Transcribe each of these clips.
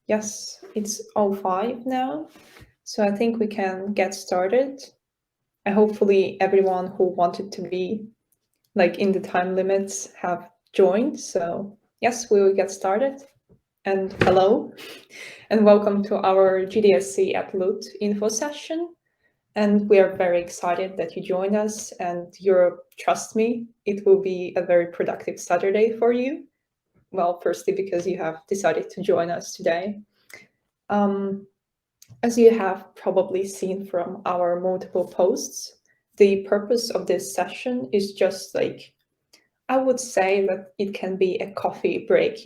Yes, it's 05 now, so I think we can get started. And hopefully everyone who wanted to be in the time limits have joined. So yes, we will get started. And hello, and welcome to our GDSC at LUT info session. And we are very excited that you joined us, and trust me, it will be a very productive Saturday for you. Well, firstly, because you have decided to join us today. As you have probably seen from our multiple posts, the purpose of this session is just I would say that it can be a coffee break,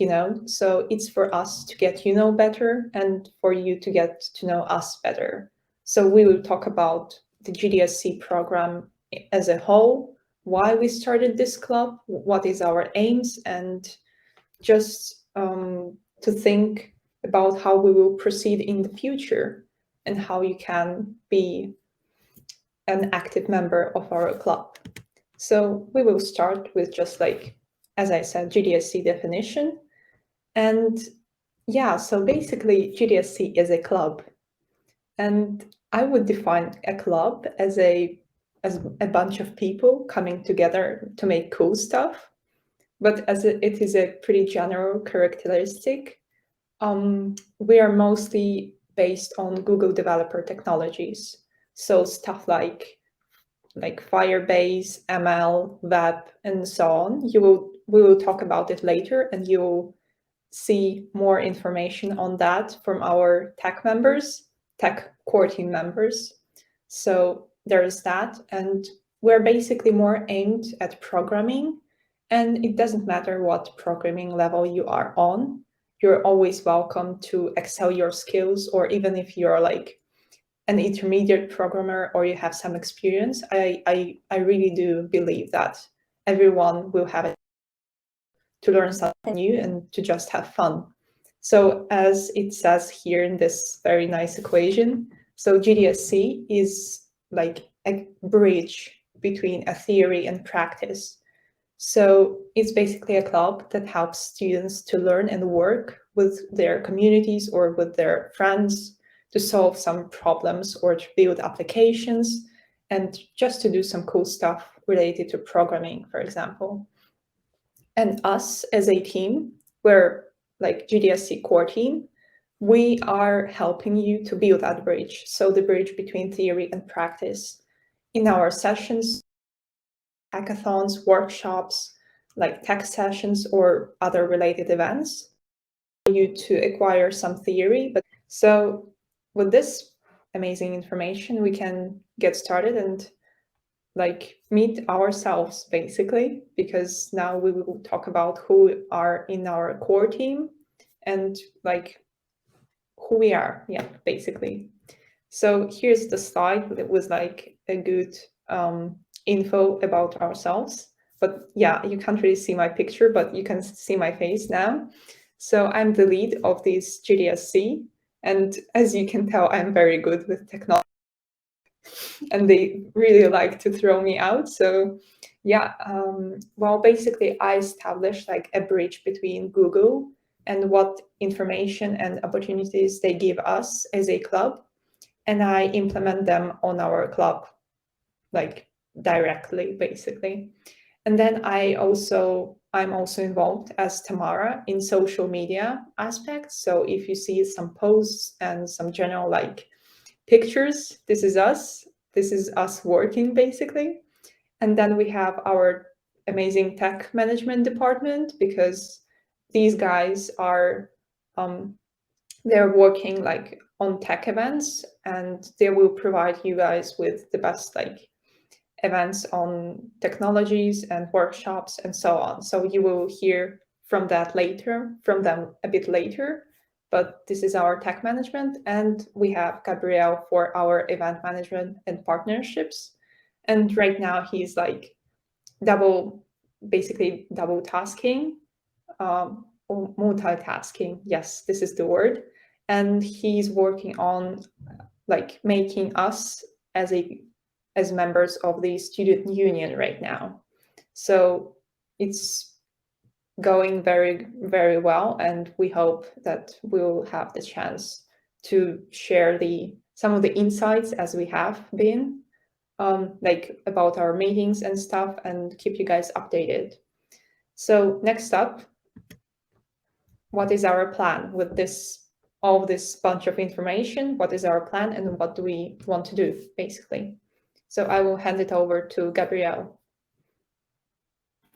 So it's for us to get better and for you to get to know us better. So we will talk about the GDSC program as a whole, why we started this club, what is our aims, and just to think about how we will proceed in the future and how you can be an active member of our club. So we will start with just as I said, GDSC definition. And yeah, so basically GDSC is a club. And I would define a club as a bunch of people coming together to make cool stuff. But as it is a pretty general characteristic, we are mostly based on Google developer technologies. So stuff like Firebase, ML, web, and so on. We will talk about it later, and you'll see more information on that from our tech core team members. So there is that, and we're basically more aimed at programming, and it doesn't matter what programming level you are on. You're always welcome to excel your skills, or even if you're an intermediate programmer or you have some experience, I really do believe that everyone will have it to learn something new and to just have fun. So as it says here in this very nice equation, so GDSC is like a bridge between a theory and practice. So it's basically a club that helps students to learn and work with their communities or with their friends to solve some problems or to build applications and just to do some cool stuff related to programming, for example. And us as a team, we're GDSC core team, we are helping you to build that bridge. So the bridge between theory and practice in our sessions, hackathons, workshops, tech sessions or other related events for you to acquire some theory. But so with this amazing information, we can get started and meet ourselves basically, because now we will talk about who are in our core team and who we are, yeah, basically. So here's the slide that was a good info about ourselves. But yeah, you can't really see my picture, but you can see my face now. So I'm the lead of this GDSC. And as you can tell, I'm very good with technology. And they really like to throw me out. So yeah, well, basically I established a bridge between Google and what information and opportunities they give us as a club. And I implement them on our club, directly, basically. And then I'm also involved as Tamara in social media aspects. So if you see some posts and some general pictures, this is us. This is us working, basically. And then we have our amazing tech management department, because these guys are, they're working on tech events, and they will provide you guys with the best events on technologies and workshops and so on. So you will hear from them a bit later. But this is our tech management, and we have Gabriel for our event management and partnerships. And right now he's basically double tasking, or multitasking. Yes, this is the word. And he's working on making us as members of the student union right now. So it's going very, very well, and we hope that we'll have the chance to share some of the insights as we have been, like about our meetings and stuff, and keep you guys updated. So next up, what is our plan with all this bunch of information? What is our plan, and what do we want to do, basically? So I will hand it over to Gabrielle.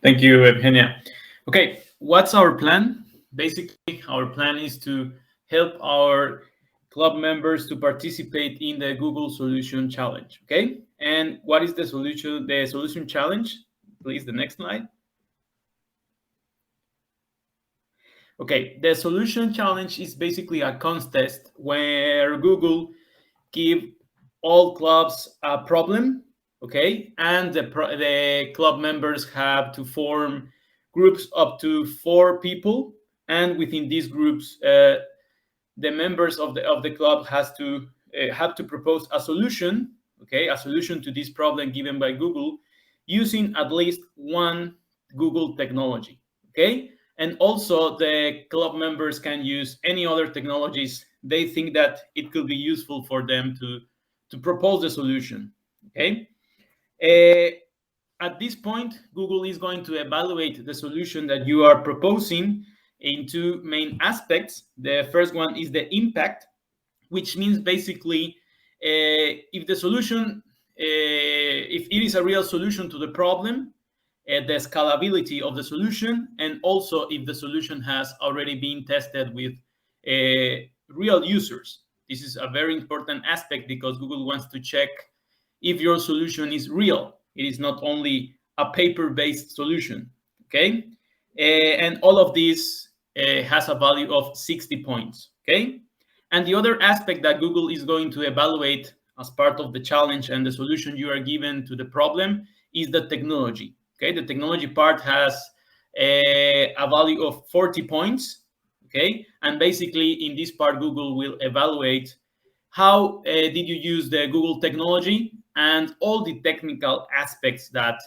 Thank you, Evgenia. Okay, what's our plan? Basically, our plan is to help our club members to participate in the Google Solution Challenge. Okay, and what is the solution? The Solution Challenge. Please, the next slide. Okay, the Solution Challenge is basically a contest where Google give all clubs a problem, okay, and the club members have to form groups up to 4 people, and within these groups, the members of the club have to propose a solution, okay, a solution to this problem given by Google, using at least one Google technology, okay. And also the club members can use any other technologies they think that it could be useful for them to propose the solution, okay. At this point, Google is going to evaluate the solution that you are proposing in 2 main aspects. The first one is the impact, which means basically if the solution, if it is a real solution to the problem, the scalability of the solution, and also if the solution has already been tested with real users. This is a very important aspect because Google wants to check if your solution is real. It is not only a paper-based solution, okay? And all of this has a value of 60 points, okay? And the other aspect that Google is going to evaluate as part of the challenge and the solution you are given to the problem is the technology, okay? The technology part has a value of 40 points, okay? And basically in this part, Google will evaluate how did you use the Google technology and all the technical aspects that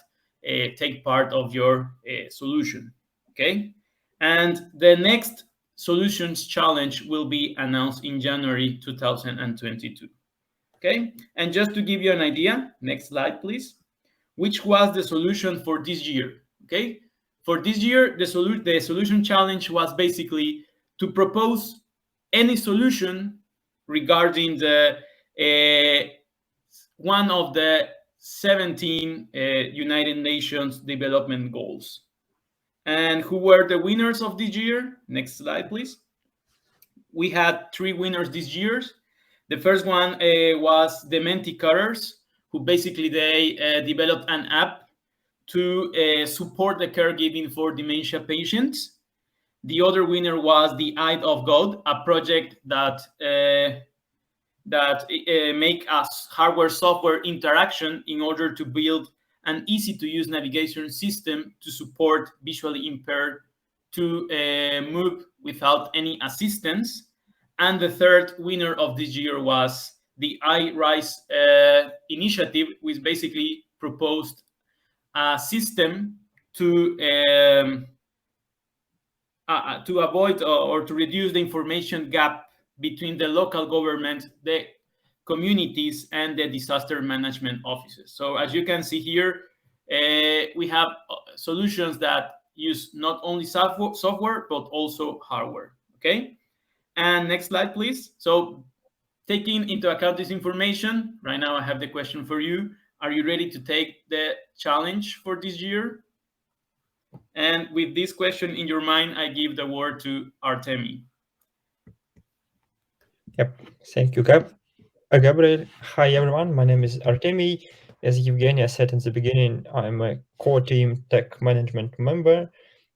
take part of your solution, okay? And the next solutions challenge will be announced in January 2022, okay? And just to give you an idea, next slide, please. Which was the solution for this year, okay? For this year, the solution challenge was basically to propose any solution regarding the one of the 17 United Nations Development Goals. And who were the winners of this year? Next slide, please. We had 3 winners this year. The first one was the Menti Cutters, who basically they developed an app to support the caregiving for dementia patients. The other winner was the Eye of God, a project that make a hardware-software interaction in order to build an easy-to-use navigation system to support visually impaired to move without any assistance. And the third winner of this year was the iRise initiative, which basically proposed a system to avoid or to reduce the information gap between the local government, the communities, and the disaster management offices. So as you can see here, we have solutions that use not only software, but also hardware, okay? And next slide, please. So taking into account this information, right now I have the question for you. Are you ready to take the challenge for this year? And with this question in your mind, I give the word to Artemi. Yep, thank you, Gabriel. Hi, everyone. My name is Artemi. As Evgenia said in the beginning, I'm a core team tech management member.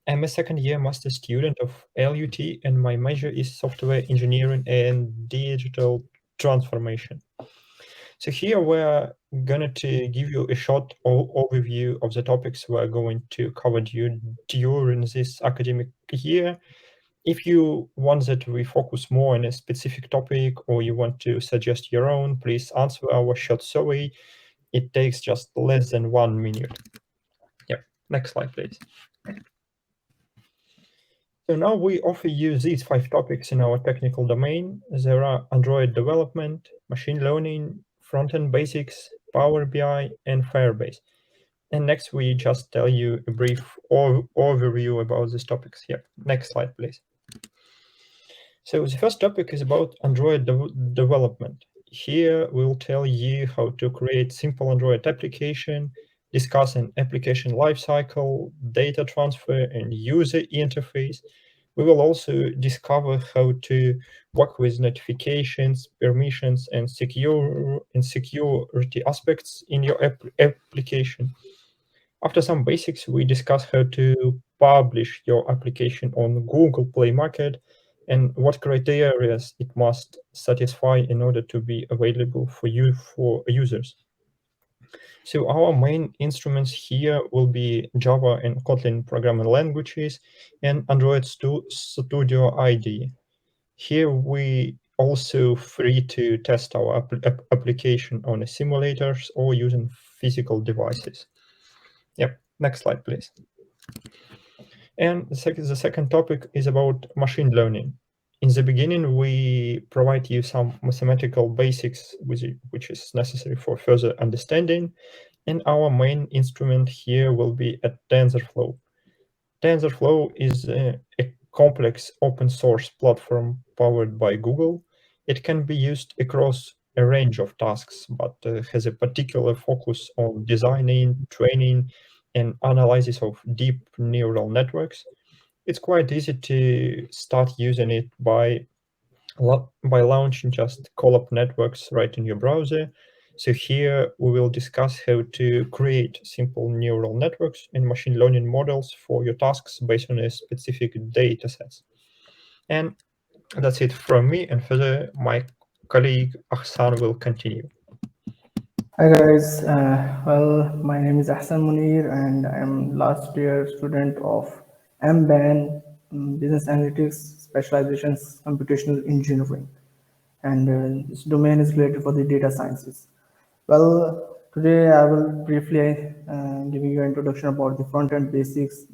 I'm a second-year master student of LUT, and my major is software engineering and digital transformation. So here we're going to give you a short overview of the topics we're going to cover during this academic year. If you want that we focus more on a specific topic or you want to suggest your own, please answer our short survey. It takes just less than 1 minute. Yep, next slide, please. So now we offer you these 5 topics in our technical domain. There are Android development, machine learning, front-end basics, Power BI, and Firebase. And next, we just tell you a brief overview about these topics here. Next slide, please. So the first topic is about Android development. Here, we'll tell you how to create simple Android application, discuss an application lifecycle, data transfer, and user interface. We will also discover how to work with notifications, permissions, and security aspects in your application. After some basics, we discuss how to publish your application on Google Play Market and what criteria it must satisfy in order to be available for users. So our main instruments here will be Java and Kotlin programming languages and Android Studio IDE. Here we also free to test our application on simulators or using physical devices. Yep, next slide, please. And the second topic is about machine learning. In the beginning, we provide you some mathematical basics, which is necessary for further understanding. And our main instrument here will be a TensorFlow. TensorFlow is a complex open source platform powered by Google. It can be used across a range of tasks, but has a particular focus on designing, training, and analysis of deep neural networks. It's quite easy to start using it by launching just Colab networks right in your browser. So here we will discuss how to create simple neural networks and machine learning models for your tasks based on a specific data sets. And that's it from me, and further my colleague Ahsan will continue. Hi guys, my name is Ahsan Munir and I am last year student of MBAN Business Analytics Specializations Computational Engineering, and this domain is related for the data sciences. Well, today I will briefly give you an introduction about the front-end basics,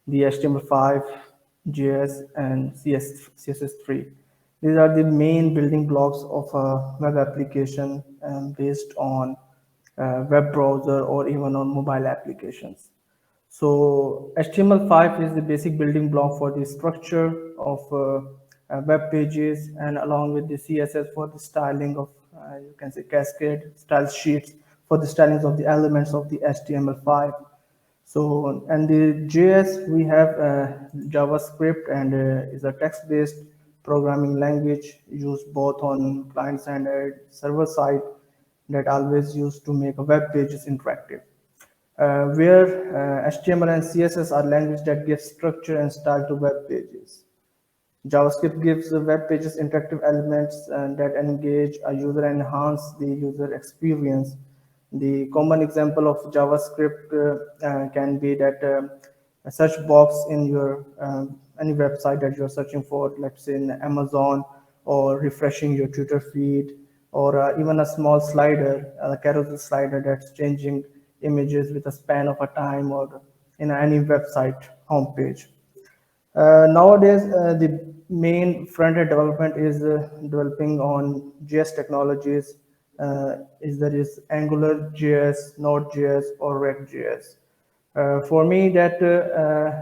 the HTML5, JS, and CSS3. These are the main building blocks of a web application based on web browser or even on mobile applications. So HTML5 is the basic building block for the structure of web pages, and along with the CSS for the styling of, you can say, cascade style sheets for the stylings of the elements of the HTML5. So, and the JS, we have JavaScript, and is a text-based programming language used both on client side and server side, that always used to make a web pages interactive. Where HTML and CSS are language that give structure and style to web pages. JavaScript gives the web pages interactive elements that engage a user and enhance the user experience. The common example of JavaScript can be that a search box in your any website that you're searching for, let's say in Amazon, or refreshing your Twitter feed, or even a small slider, a carousel slider that's changing images with a span of a time, or in any website homepage. Nowadays, the main front-end development is developing on JS technologies. There is Angular JS, Node.js, or React.js. For me, that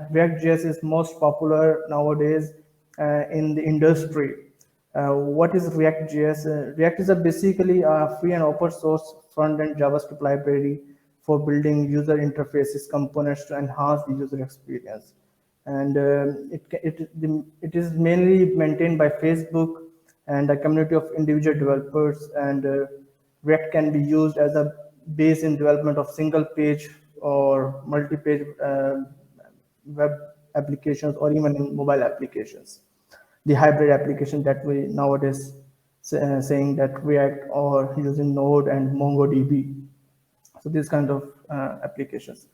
React.js is most popular nowadays in the industry. What is React.js? React is basically a free and open source front-end JavaScript library for building user interfaces components to enhance the user experience. And it is mainly maintained by Facebook and a community of individual developers, and React can be used as a base in development of single page or multi-page web applications, or even in mobile applications. The hybrid application that we nowadays saying that React or using Node and MongoDB. So these kind of applications.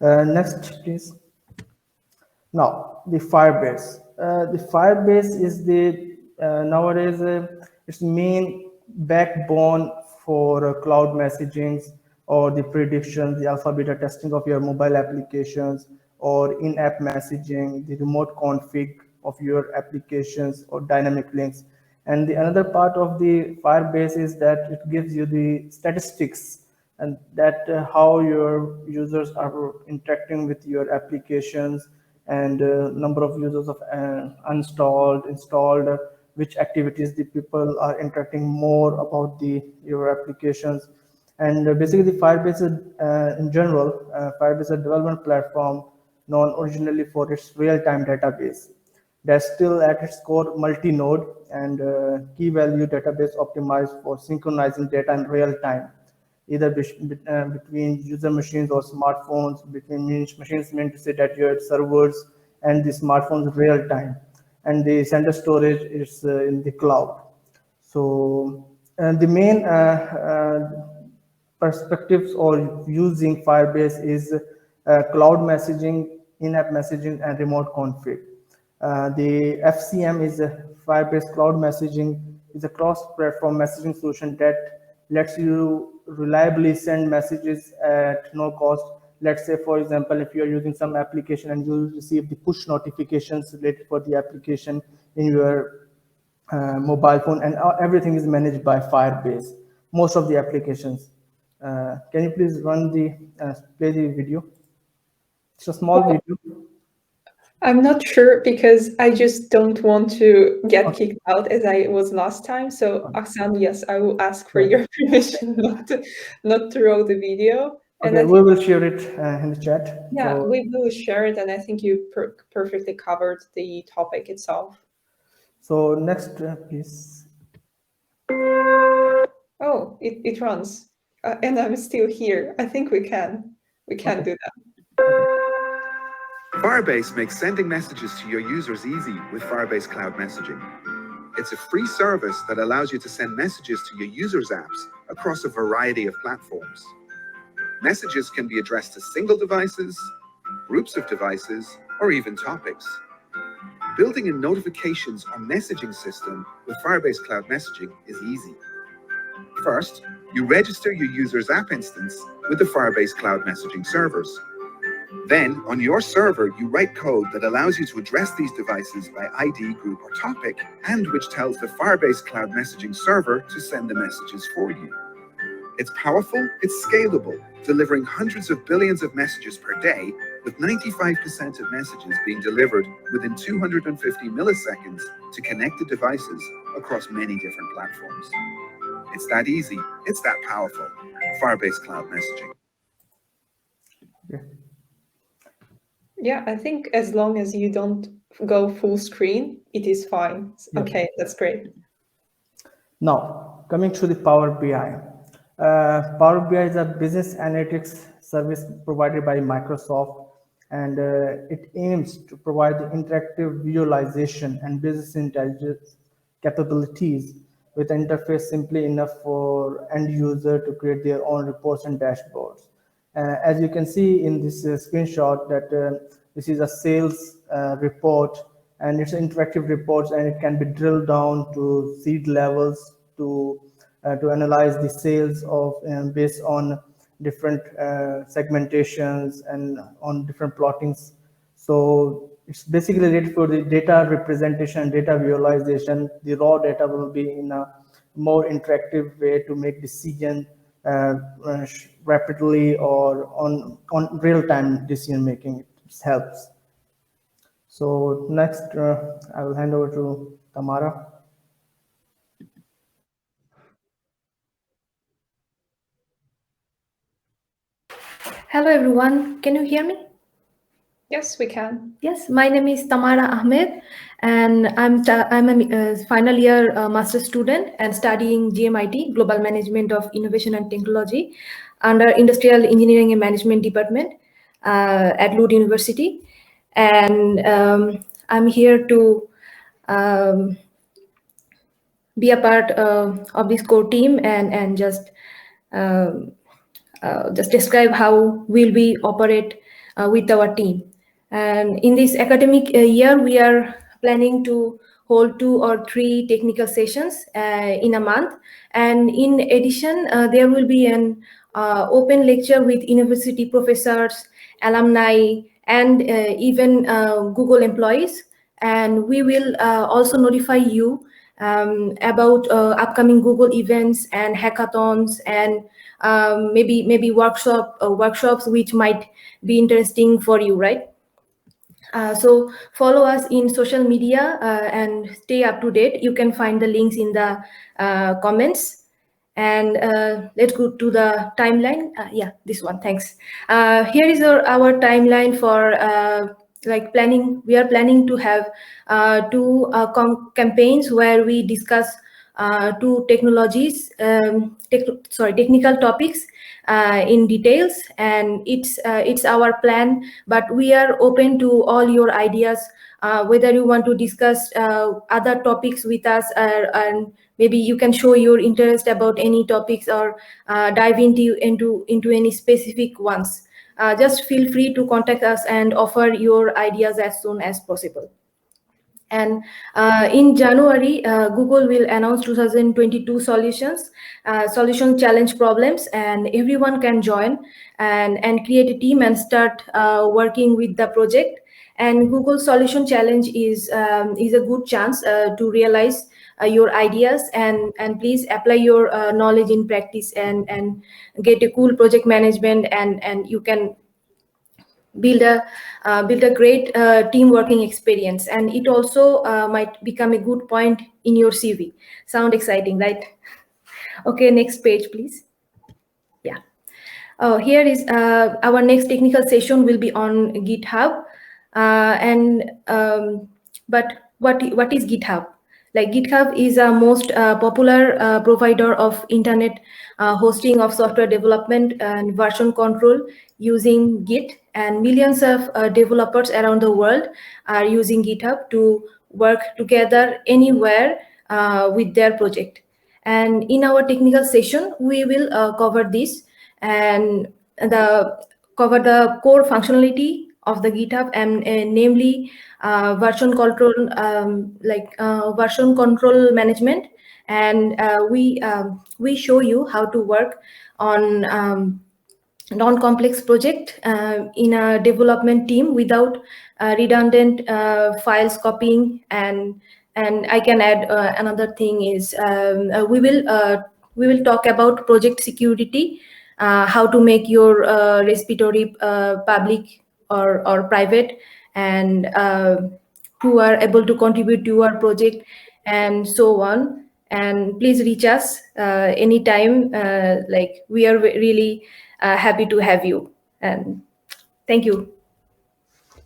Next, please. Now, the Firebase. The Firebase is the nowadays its main backbone for cloud messaging, or the prediction, the alpha beta testing of your mobile applications, or in-app messaging, the remote config of your applications, or dynamic links. And the another part of the Firebase is that it gives you the statistics, and that how your users are interacting with your applications, and number of users of installed, which activities the people are interacting more about your applications. And basically Firebase is, in general, Firebase is a development platform known originally for its real-time database that's still at its core multi-node and key value database optimized for synchronizing data in real time, either between user machines or smartphones, between machines meant to sit at your servers and the smartphones real time. And the center storage is in the cloud. So the main perspectives or using Firebase is cloud messaging, in-app messaging, and remote config. The FCM is a Firebase Cloud Messaging, is a cross-platform messaging solution that lets you reliably send messages at no cost. Let's say, for example, if you're using some application and you receive the push notifications related for the application in your mobile phone, and everything is managed by Firebase, most of the applications. Can you please run play the video? It's a small video. I'm not sure because I just don't want to get kicked out as I was last time. So Ahsan, yes, I will ask for your permission not to roll the video. Okay, we will share it in the chat. Yeah, so we will share it, and I think you perfectly covered the topic itself. So next, please. Oh, it runs, and I'm still here. I think we can do that. Firebase makes sending messages to your users easy with Firebase Cloud Messaging. It's a free service that allows you to send messages to your users' apps across a variety of platforms. Messages can be addressed to single devices, groups of devices, or even topics. Building a notifications or messaging system with Firebase Cloud Messaging is easy. First, you register your user's app instance with the Firebase Cloud Messaging servers. Then, on your server, you write code that allows you to address these devices by ID, group, or topic, and which tells the Firebase Cloud Messaging server to send the messages for you. It's powerful, it's scalable, delivering hundreds of billions of messages per day, with 95% of messages being delivered within 250 milliseconds to connected devices across many different platforms. It's that easy, it's that powerful. Firebase Cloud Messaging. Yeah, I think as long as you don't go full screen, it is fine. Yep. Okay, that's great. Now, coming to the Power BI. Power BI is a business analytics service provided by Microsoft, and it aims to provide the interactive visualization and business intelligence capabilities with an interface simply enough for end user to create their own reports and dashboards. As you can see in this screenshot, that this is a sales report, and it's interactive reports, and it can be drilled down to seed levels to analyze the sales of based on different segmentations and on different plottings. So it's basically ready for the data representation, data visualization. The raw data will be in a more interactive way to make decision rapidly or on real-time decision making. It helps. So next, I will hand over to Tamara. Hello everyone, can you hear me? Yes, we can. Yes, my name is Tamara Ahmed, and I'm a final year master's student and studying GMIT, Global Management of Innovation and Technology, under Industrial Engineering and Management Department at LUT University. And I'm here to be a part of this core team and just describe how will we operate with our team. And in this academic year, we are planning to hold 2 or 3 technical sessions in a month. And in addition, there will be an open lecture with university professors, alumni, and even Google employees. And we will also notify you about upcoming Google events and hackathons, and maybe workshops which might be interesting for you, right? So follow us in social media and stay up to date. You can find the links in the comments. And let's go to the timeline. Yeah, this one, thanks. Here is our timeline for like planning. We are planning to have two campaigns where we discuss two technologies, technical topics in details, and it's our plan, but we are open to all your ideas, whether you want to discuss other topics with us, and maybe you can show your interest about any topics, or dive into any specific ones. Just feel free to contact us and offer your ideas as soon as possible. And in January, Google will announce 2022 solution challenge problems, and everyone can join and create a team and start working with the project. And Google Solution Challenge is a good chance to realize your ideas, and please apply your knowledge in practice, and get a cool project management, and you can build a great team working experience. And it also might become a good point in your CV. Sound exciting, right? Okay, next page, please. Yeah. Oh, here is our next technical session will be on GitHub. But what is GitHub? Like, GitHub is a most popular provider of internet hosting of software development and version control using Git, and millions of developers around the world are using GitHub to work together anywhere with their project. And in our technical session, we will cover this, and cover the core functionality of the GitHub, and namely version control, version control management. And we show you how to work on non-complex project in a development team without redundant files copying. And I can add another thing is we will talk about project security, how to make your repository public or private, and who are able to contribute to our project, and so on. And please reach us anytime. Like, we are really happy to have you. And thank you.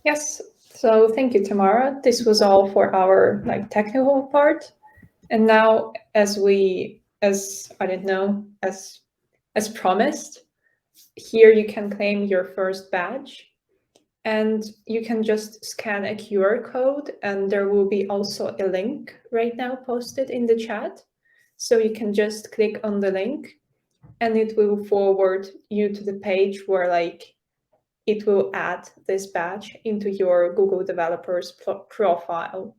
Yes, so thank you, Tamara. This was all for our technical part. And now, as promised, here you can claim your first badge, and you can just scan a QR code, and there will be also a link right now posted in the chat. So you can just click on the link, and it will forward you to the page where it will add this badge into your Google Developers profile.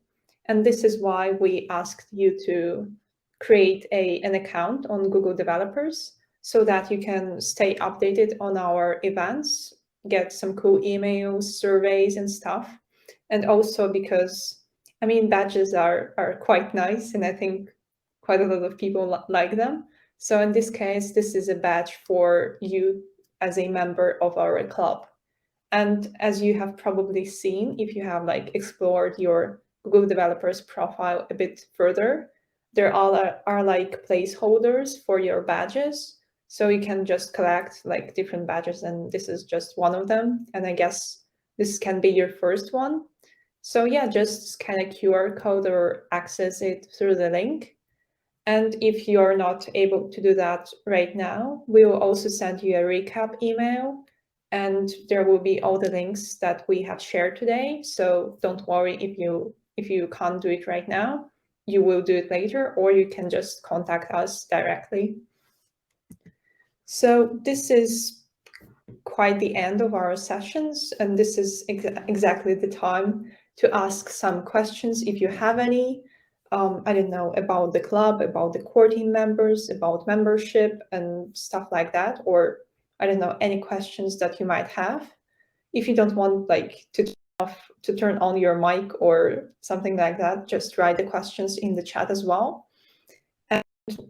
And this is why we asked you to create an account on Google Developers, so that you can stay updated on our events, get some cool emails, surveys, and stuff. And also because, badges are quite nice, and I think quite a lot of people like them. So in this case, this is a badge for you as a member of our club. And as you have probably seen, if you have explored your Google Developers profile a bit further, there are placeholders for your badges. So you can just collect different badges, and this is just one of them. And I guess this can be your first one. So yeah, just scan a QR code or access it through the link. And if you're not able to do that right now, we will also send you a recap email, and there will be all the links that we have shared today. So don't worry if you can't do it right now. You will do it later, or you can just contact us directly. So this is quite the end of our sessions, and this is exactly the time to ask some questions if you have any. I don't know, about the club, about the core team members, about membership and stuff like that, or I don't know, any questions that you might have. if you don't want like to turn on your mic or something like that, just write the questions in the chat as well. And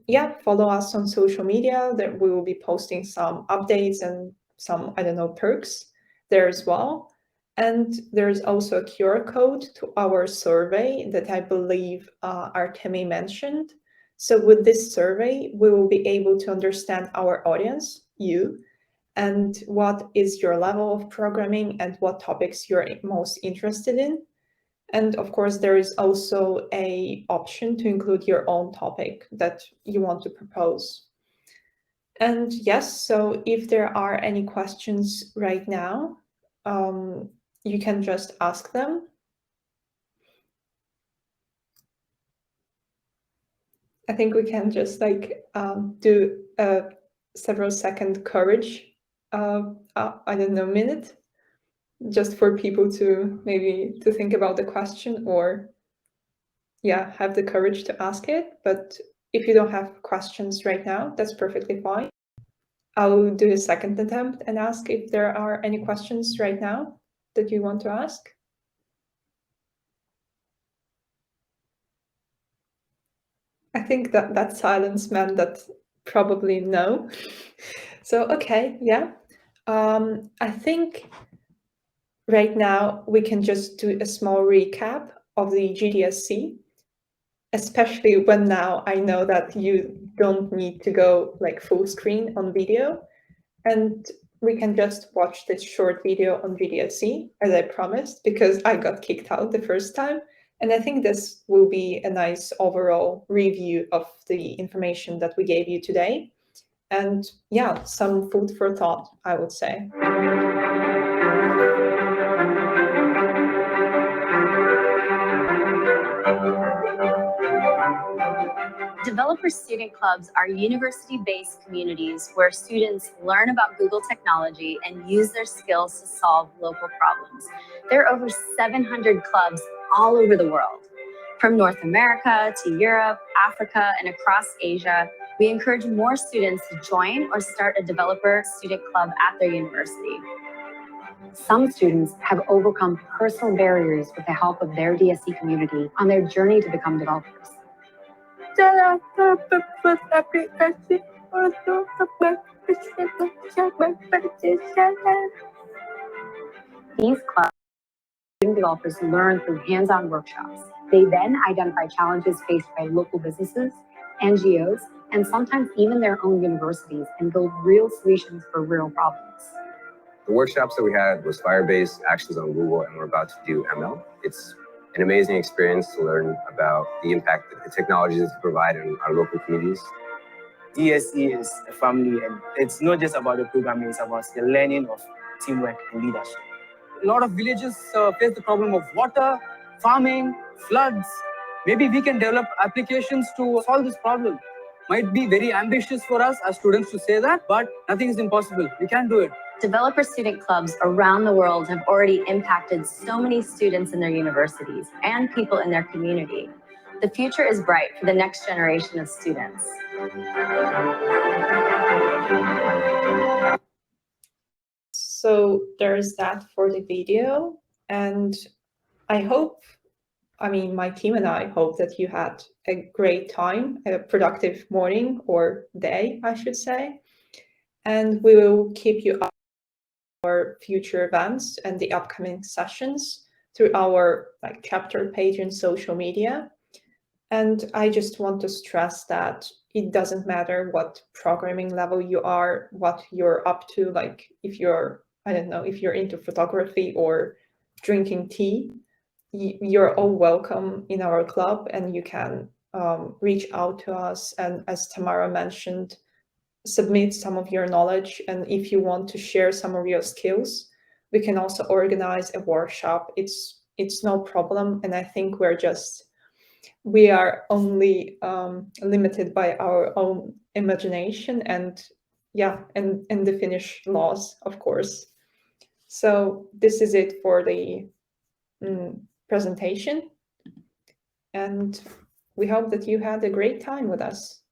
yeah, follow us on social media. That we will be posting some updates and some, I don't know, perks there as well. And there's also a QR code to our survey that I believe Artemi mentioned. So with this survey, we will be able to understand our audience, you, and what is your level of programming and what topics you're most interested in. And of course, there is also an option to include your own topic that you want to propose. And yes, so if there are any questions right now, you can just ask them. I think we can just like do a several second courage, I don't know, minute, just for people to maybe to think about the question or yeah, have the courage to ask it. But if you don't have questions right now, that's perfectly fine. I'll do a second attempt and ask if there are any questions right now that you want to ask. I think that silence meant that probably no. So, okay, yeah. I think right now we can just do a small recap of the GDSC, especially when now I know that you don't need to go like full screen on video. And we can just watch this short video on GDSC, as I promised, because I got kicked out the first time. And I think this will be a nice overall review of the information that we gave you today. And yeah, some food for thought, I would say. Developer student clubs are university-based communities where students learn about Google technology and use their skills to solve local problems. There are over 700 clubs all over the world. From North America to Europe, Africa, and across Asia, we encourage more students to join or start a developer student club at their university. Some students have overcome personal barriers with the help of their DSC community on their journey to become developers. These clubs, student developers learn through hands-on workshops. They then identify challenges faced by local businesses, NGOs, and sometimes even their own universities and build real solutions for real problems. The workshops that we had was Firebase, Actions on Google, and we're about to do ML. It's an amazing experience to learn about the impact that the technologies provide in our local communities. DSC is a family, and it's not just about the programming, it's about the learning of teamwork and leadership. A lot of villages face the problem of water, farming, floods. Maybe we can develop applications to solve this problem. Might be very ambitious for us as students to say that, but nothing is impossible. We can do it. Developer student clubs around the world have already impacted so many students in their universities and people in their community. The future is bright for the next generation of students. So there's that for the video. And I hope, I mean, my team and I hope that you had a great time, a productive morning or day, I should say. And we will keep you up our future events and the upcoming sessions through our chapter page and social media. And I just want to stress that it doesn't matter what programming level you are, what you're up to, like if you're, I don't know, if you're into photography or drinking tea, you're all welcome in our club, and you can reach out to us. And as Tamara mentioned, submit some of your knowledge, and if you want to share some of your skills, we can also organize a workshop. It's no problem, and I think we are only limited by our own imagination and the Finnish laws, of course. So this is it for the presentation, and we hope that you had a great time with us.